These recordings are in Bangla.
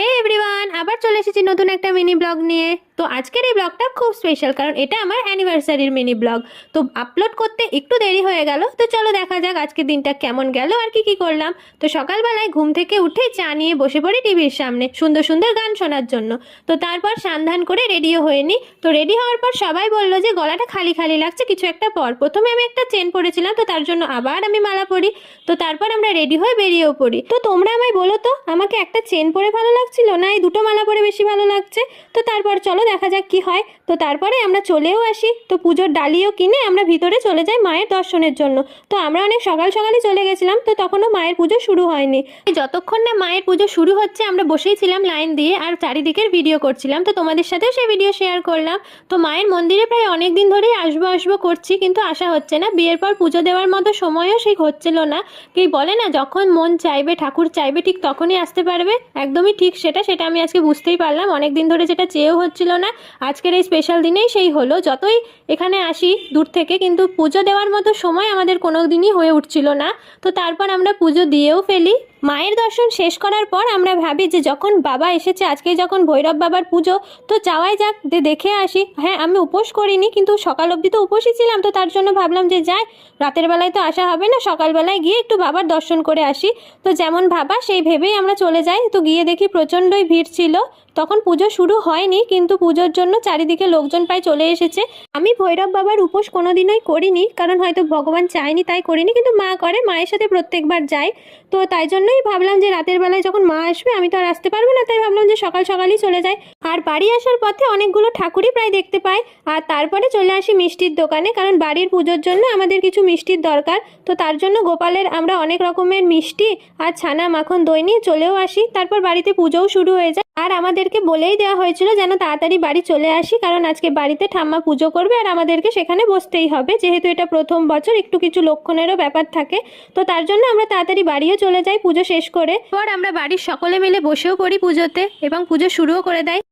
হে এভরিওয়ান, আবার চলে এসেছি নতুন একটা মিনি ব্লগ নিয়ে। তো আজকের এই ব্লগটা খুব স্পেশাল, কারণ এটা আমার অ্যানিভার্সারির মিনি ব্লগ। তো আপলোড করতে একটু দেরি হয়ে গেল। তো চলো দেখা যাক আজকের দিনটা কেমন গেল আর কি কি করলাম। তো সকালবেলায় ঘুম থেকে উঠে চা নিয়ে বসে পড়ি টিভির সামনে সুন্দর সুন্দর গান শোনার জন্য। তো তারপর সান্ধান করে রেডিও হয়ে নি। তো রেডি হওয়ার পর সবাই বললো যে গলাটা খালি খালি লাগছে কিছু একটা পর। প্রথমে আমি একটা চেন পরেছিলাম, তো তার জন্য আবার আমি মালা পরি। তো তারপর আমরা রেডি হয়ে বেরিয়েও পড়ি। তো তোমরা আমায় বলো তো, আমাকে একটা চেন পরে ভালো লাগছিল না এই দুটো মালা পরে বেশি ভালো লাগছে? তো তারপর চলো দেখা যাক কি হয়। তো তারপরে আমরা চলেও আসি। তো পুজোর ডালিও কিনে আমরা ভিতরে চলে যাই মায়ের দর্শনের জন্য। তো আমরা অনেক সকাল সকালই চলে গেছিলাম, তো তখনও মায়ের পুজো শুরু হয়নি। যতক্ষণ না মায়ের পুজো শুরু হচ্ছে আমরা বসেই ছিলাম লাইন দিয়ে আর চারিদিকের ভিডিও করছিলাম। তো তোমাদের সাথেও সেই ভিডিও শেয়ার করলাম। তো মায়ের মন্দিরে প্রায় অনেক দিন ধরেই আসবো আসবো করছি, কিন্তু আসা হচ্ছে না। বিয়ের পর পুজো দেওয়ার মতো সময়ও সেই হচ্ছিল না। কি বলে না, যখন মন চাইবে ঠাকুর চাইবে ঠিক তখনই আসতে পারবে, একদমই ঠিক সেটা আমি আজকে বুঝতেই পারলাম। অনেক দিন ধরে যেটা চেয়েও হচ্ছিল না, আজকের এই স্পেশাল দিনেই সেই হলো। যতই এখানে আসি দূর থেকে, কিন্তু পুজো দেওয়ার মতো সময় আমাদের কোনো দিনই হয়ে উঠছিল না। তো তারপর আমরা পুজো দিয়েও ফেলি। মায়ের দর্শন শেষ করার পর আমরা ভাবি যে যখন বাবা এসেছে, আজকে যখন ভৈরব বাবার পুজো, তো যাওয়াই যাক, দেখে আসি। হ্যাঁ, আমি উপোস করিনি, কিন্তু সকাল অবধি তো উপোসই ছিলাম। তো তার জন্য ভাবলাম যে যাই, রাতের বেলায় তো আসা হবে না, সকালবেলায় গিয়ে একটু বাবার দর্শন করে আসি। তো যেমন ভাবা সেই ভেবেই আমরা চলে যাই। তো গিয়ে দেখি প্রচণ্ডই ভিড় ছিল। তখন পুজো শুরু হয়নি, কিন্তু পুজোর জন্য চারিদিকে লোকজন প্রায় চলে এসেছে। আমি ভৈরব বাবার উপোস কোনোদিনই করিনি, কারণ হয়তো ভগবান চায়নি তাই করিনি, কিন্তু মা করে, মায়ের সাথে প্রত্যেকবার যাই। তো তাই জন্যই ভাবলাম যে রাতের বেলায় যখন মা আসবে আমি তো আর আসতে পারবো না, তাই ভাবলাম যে সকাল সকালই চলে যাই। আর বাড়ি আসার পথে অনেকগুলো ঠাকুরই প্রায় দেখতে পাই। আর তারপরে চলে আসি মিষ্টির দোকানে, কারণ বাড়ির পুজোর জন্য আমাদের কিছু মিষ্টির দরকার। তো তার জন্য গোপালের আমরা অনেক রকমের মিষ্টি আর ছানা মাখন দই নিয়ে চলেও আসি। তারপর বাড়িতে পুজোও শুরু হয়ে যায়। আর আমাদেরকে বলেই দেওয়া হয়েছিল যেন তাড়াতাড়ি বাড়ি চলে আসি, কারণ আজকে বাড়িতে ঠাম্মা পুজো করবে আর আমাদেরকে সেখানে বসতেই হবে। যেহেতু এটা প্রথম বছর, একটু কিছু লক্ষণেরও ব্যাপার থাকে। তো তার জন্য আমরা তাড়াতাড়ি বাড়িও চলে যাই পুজো শেষ করে। পর আমরা বাড়ির সকলে মিলে বসেও পড়ি পুজোতে এবং পুজো শুরুও করে দেয়।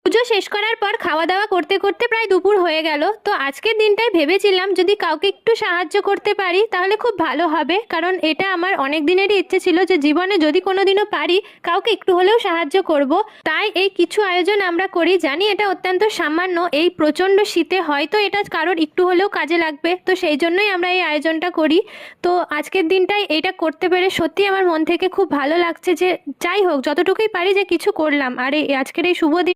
পুজো শেষ করার পর খাওয়া দাওয়া করতে করতে প্রায় দুপুর হয়ে গেল। তো আজকের দিনটায় ভেবেছিলাম যদি কাউকে একটু সাহায্য করতে পারি তাহলে খুব ভালো হবে, কারণ এটা আমার অনেক দিনেরই ইচ্ছে ছিল যে জীবনে যদি কোনোদিনও পারি কাউকে একটু হলেও সাহায্য করব। তাই এই কিছু আয়োজন আমরা করি। জানি এটা অত্যন্ত সামান্য, এই প্রচণ্ড শীতে হয়তো এটা কারোর একটু হলেও কাজে লাগবে, তো সেই জন্যই আমরা এই আয়োজনটা করি। তো আজকের দিনটায় এইটা করতে পেরে সত্যি আমার মন থেকে খুব ভালো লাগছে যে যাই হোক যতটুকুই পারি যে কিছু করলাম। আর এই আজকের এই শুভ দিন